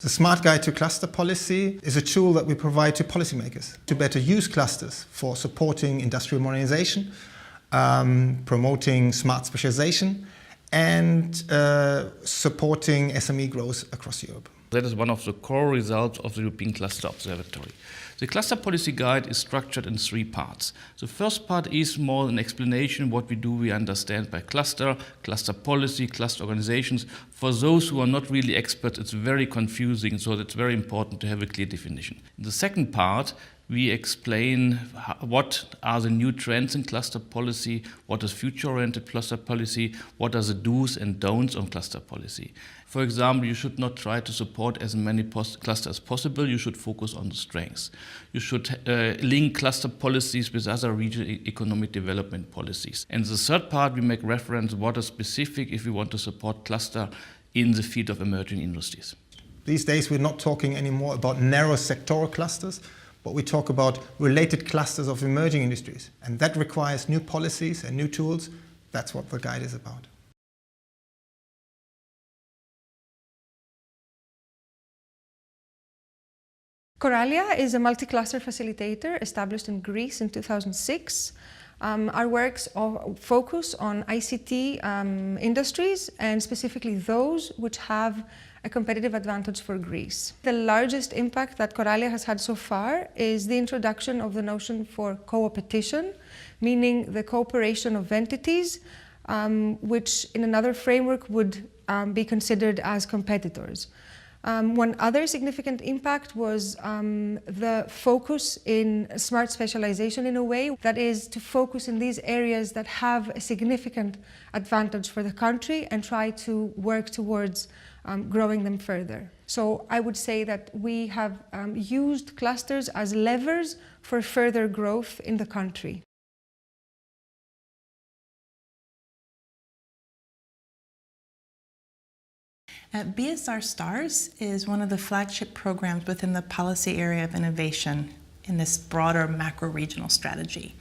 The Smart Guide to Cluster Policy is a tool that we provide to policymakers to better use clusters for supporting industrial modernization, promoting smart specialization, and supporting SME growth across Europe. That is one of the core results of the European Cluster Observatory. The Cluster Policy Guide is structured in 3 parts. The first part is more an explanation what we understand by cluster policy, cluster organizations. For those who are not really experts, it's very confusing, so it's very important to have a clear definition. In the second part, we explain what are the new trends in cluster policy, what is future-oriented cluster policy, what are the do's and don'ts on cluster policy. For example, you should not try to support as many clusters as possible. You should focus on the strengths. You should link cluster policies with other regional economic development policies. And the third part, we make reference what is specific if we want to support cluster in the field of emerging industries. These days, we're not talking anymore about narrow sectoral clusters, but we talk about related clusters of emerging industries. And that requires new policies and new tools. That's what the guide is about. Coralia is a multi-cluster facilitator established in Greece in 2006. Our works focus on ICT industries, and specifically those which have a competitive advantage for Greece. The largest impact that Coralia has had so far is the introduction of the notion for co-opetition, meaning the cooperation of entities which in another framework would be considered as competitors. One other significant impact was the focus in smart specialization in a way, that is to focus in these areas that have a significant advantage for the country and try to work towards growing them further. So I would say that we have used clusters as levers for further growth in the country. BSR STARS is one of the flagship programs within the policy area of innovation in this broader macro-regional strategy.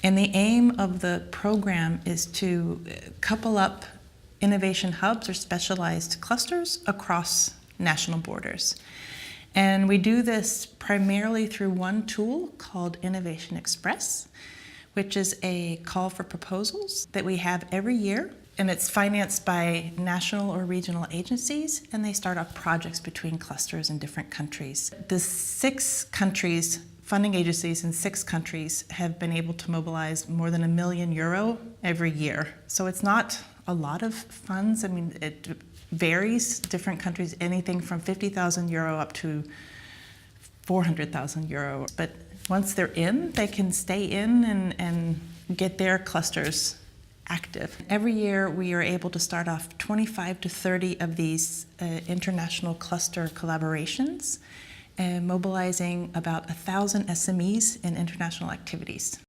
And the aim of the program is to couple up innovation hubs or specialized clusters across national borders. And we do this primarily through one tool called Innovation Express, which is a call for proposals that we have every year. And it's financed by national or regional agencies, and they start up projects between clusters in different countries. The 6 countries, funding agencies in 6 countries, have been able to mobilize more than €1 million every year. So it's not a lot of funds. I mean, it varies, different countries, anything from €50,000 up to €400,000. But once they're in, they can stay in and get their clusters active. Every year we are able to start off 25 to 30 of these international cluster collaborations, mobilizing about 1,000 SMEs in international activities.